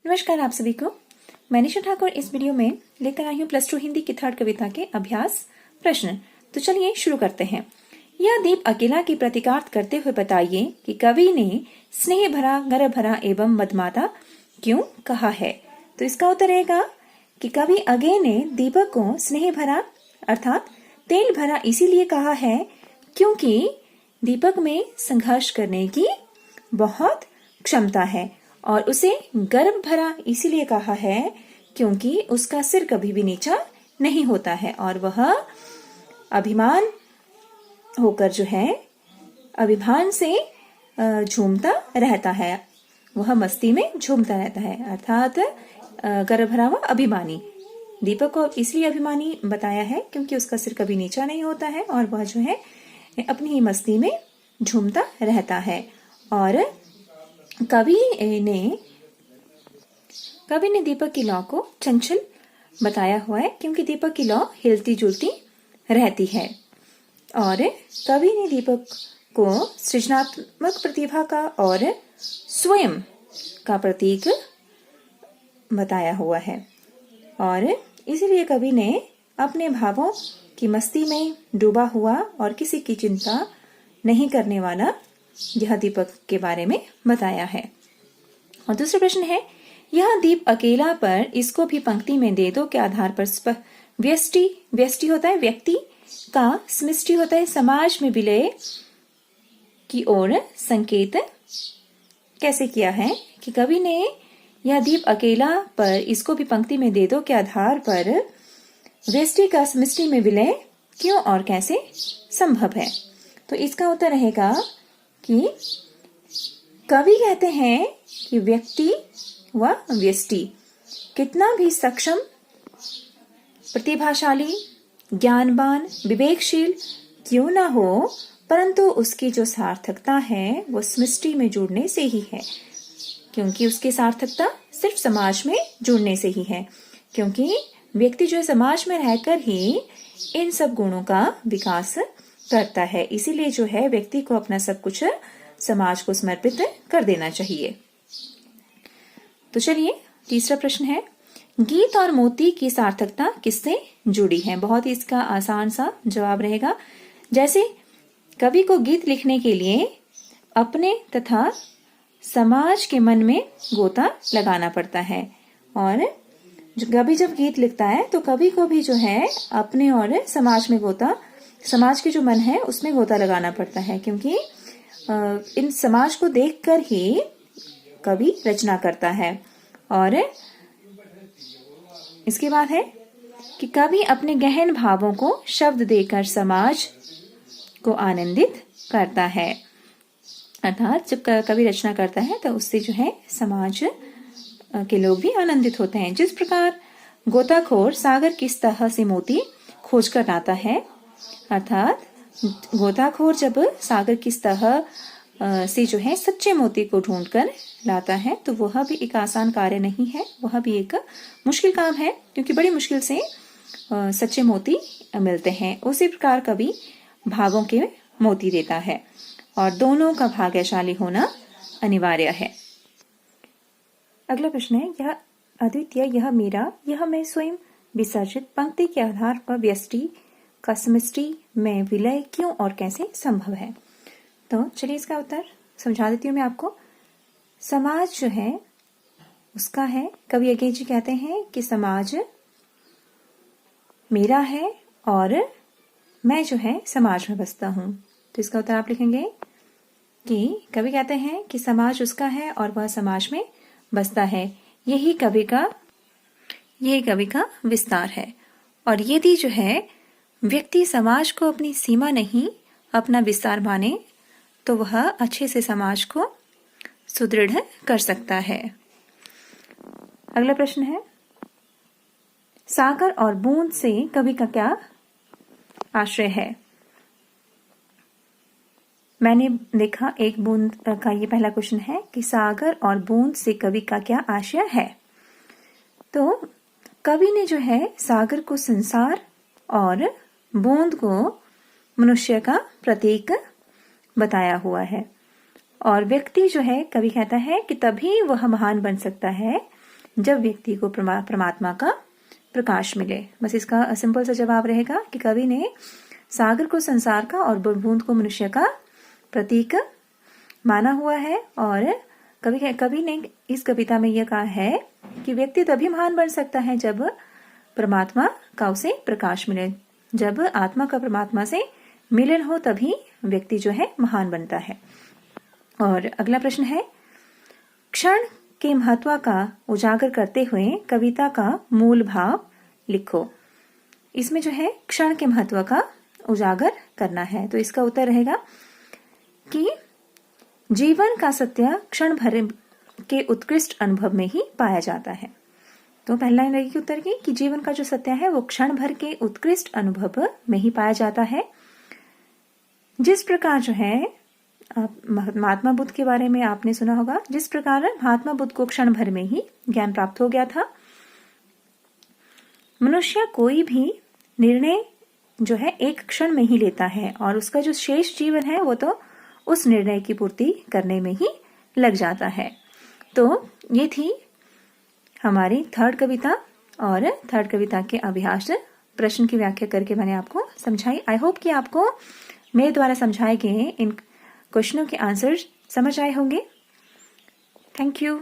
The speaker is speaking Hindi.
नमस्कार आप सभी को। मैं निशा ठाकुर इस वीडियो में लेकर आई हूँ +2 हिंदी की 3rd कविता के अभ्यास प्रश्न। तो चलिए शुरू करते हैं। यह दीप अकेला की प्रतीकार्थ करते हुए बताइए कि कवि ने स्नेह भरा, गर्व भरा एवं मदमाता क्यों कहा है। तो इसका उत्तर रहेगा कि कवि अगे ने दीपक को स्नेह भरा अर्थात तेल भरा इसीलिए कहा है क्योंकि दीपक में संघर्ष करने की बहुत क्षमता है, और उसे गर्व भरा इसीलिए कहा है क्योंकि उसका सिर कभी भी नीचा नहीं होता है और वह अभिमान होकर जो है अभिमान से झूमता रहता है, वह मस्ती में झूमता रहता है अर्थात गर्व भरा हुआ अभिमानी। दीपक को इसलिए अभिमानी बताया है क्योंकि उसका सिर कभी नीचा नहीं होता है और वह जो है अपनी ही मस्ती में झूमता रहता है। और कवि ने दीपक की लौ को चंचल बताया हुआ है क्योंकि दीपक की लौ हिलती जुलती रहती है। और कवि ने दीपक को सृजनात्मक प्रतिभा का और स्वयं का प्रतीक बताया हुआ है, और इसीलिए कवि ने अपने भावों की मस्ती में डूबा हुआ और किसी की चिंता नहीं करने वाला यह दीपक के बारे में बताया है। और दूसरा प्रश्न है, यह दीप अकेला पर इसको भी पंक्ति में दे दो के आधार पर व्यष्टि होता है व्यक्ति का, समष्टि होता है समाज में विलय की ओर संकेत कैसे किया है कि कवि ने यह दीप अकेला पर इसको भी पंक्ति में दे दो के आधार पर व्यष्टि का समष्टि में विलय क्यों और कैसे संभव है। तो इसका उत्तर रहेगा कि कवि कहते हैं कि व्यक्ति व व्यष्टि कितना भी सक्षम, प्रतिभाशाली, ज्ञानवान, विवेकशील क्यों ना हो, परंतु उसकी जो सार्थकता है वो समष्टि में जुड़ने से ही है, क्योंकि उसकी सार्थकता सिर्फ समाज में जुड़ने से ही है, क्योंकि व्यक्ति जो है समाज में रहकर ही इन सब गुणों का विकास करता है। इसीलिए जो है व्यक्ति को अपना सब कुछ समाज को समर्पित कर देना चाहिए। तो चलिए तीसरा प्रश्न है, गीत और मोती की सार्थकता किससे जुड़ी है। बहुत ही इसका आसान सा जवाब रहेगा, जैसे कवि को गीत लिखने के लिए अपने तथा समाज के मन में गोता लगाना पड़ता है, और कवि जब गीत लिखता है तो कवि को भी जो है अपने और समाज में गोता, समाज के जो मन है उसमें गोता लगाना पड़ता है, क्योंकि इन समाज को देखकर ही कवि रचना करता है। और इसके बाद है कि कवि अपने गहन भावों को शब्द देकर समाज को आनंदित करता है, अर्थात जब कवि रचना करता है तो उससे जो है समाज के लोग भी आनंदित होते हैं। जिस प्रकार गोताखोर सागर किस तरह से मोती खोज कर लाता है, अर्थात गोताखोर जब सागर किस तरह से जो है सच्चे मोती को ढूंढ कर लाता है तो वह भी एक आसान कार्य नहीं है, वह भी एक मुश्किल काम है, क्योंकि बड़ी मुश्किल से सच्चे मोती मिलते हैं। उसी प्रकार कवि भागों के मोती देता है और दोनों का भाग्यशाली होना अनिवार्य है। अगला प्रश्न है, यह अद्वितीय, यह मेरा, यह मैं स्वयं विसर्जित पंक्ति के आधार पर व्यष्टि का समष्टि में विलय क्यों और कैसे संभव है। तो चलिए इसका उत्तर समझा देती हूँ मैं आपको। समाज जो है उसका है, कवि अगे जी कहते हैं कि समाज मेरा है और मैं जो है समाज में बसता हूँ। तो इसका उत्तर आप लिखेंगे कि कवि कहते हैं कि समाज उसका है और वह समाज में बसता है, यही कवि का विस्तार है। और यदि जो है व्यक्ति समाज को अपनी सीमा नहीं अपना विस्तार माने तो वह अच्छे से समाज को सुदृढ़ कर सकता है। अगला प्रश्न है, सागर और बूंद से कवि का क्या आशय है। मैंने देखा एक बूंद का ये पहला क्वेश्चन है कि सागर और बूंद से कवि का क्या आशय है। तो कवि ने जो है सागर को संसार और बूंद को मनुष्य का प्रतीक बताया हुआ है, और व्यक्ति जो है कवि कहता है कि तभी वह महान बन सकता है जब व्यक्ति को परमात्मा का प्रकाश मिले। बस इसका सिंपल सा जवाब रहेगा कि कवि ने सागर को संसार का और बूंद को मनुष्य का प्रतीक माना हुआ है। और कवि ने इस कविता में यह कहा है कि व्यक्ति तभी महान बन सकता है जब परमात्मा का उसे प्रकाश मिले। जब आत्मा का परमात्मा से मिलन हो तभी व्यक्ति जो है महान बनता है। और अगला प्रश्न है, क्षण के महत्व का उजागर करते हुए कविता का मूल भाव लिखो। इसमें जो है क्षण के महत्व का उजागर करना है। तो इसका उत्तर रहेगा कि जीवन का सत्य क्षण भर के उत्कृष्ट अनुभव में ही पाया जाता है। तो पहला लाइन रहेगी उत्तर की कि जीवन का जो सत्य है वो क्षण भर के उत्कृष्ट अनुभव में ही पाया जाता है। जिस प्रकार जो है महात्मा बुद्ध के बारे में आपने सुना होगा, जिस प्रकार महात्मा बुद्ध को क्षण भर में ही ज्ञान प्राप्त हो गया था, मनुष्य कोई भी निर्णय जो है एक क्षण में ही लेता है और उसका जो शेष जीवन है वो तो उस निर्णय की पूर्ति करने में ही लग जाता है। तो ये थी हमारी थर्ड कविता और थर्ड कविता के अभ्यास प्रश्न की व्याख्या करके मैंने आपको समझाई। आई होप कि आपको मेरे द्वारा समझाए गए इन क्वेश्चनों के आंसर समझ आए होंगे। Thank you.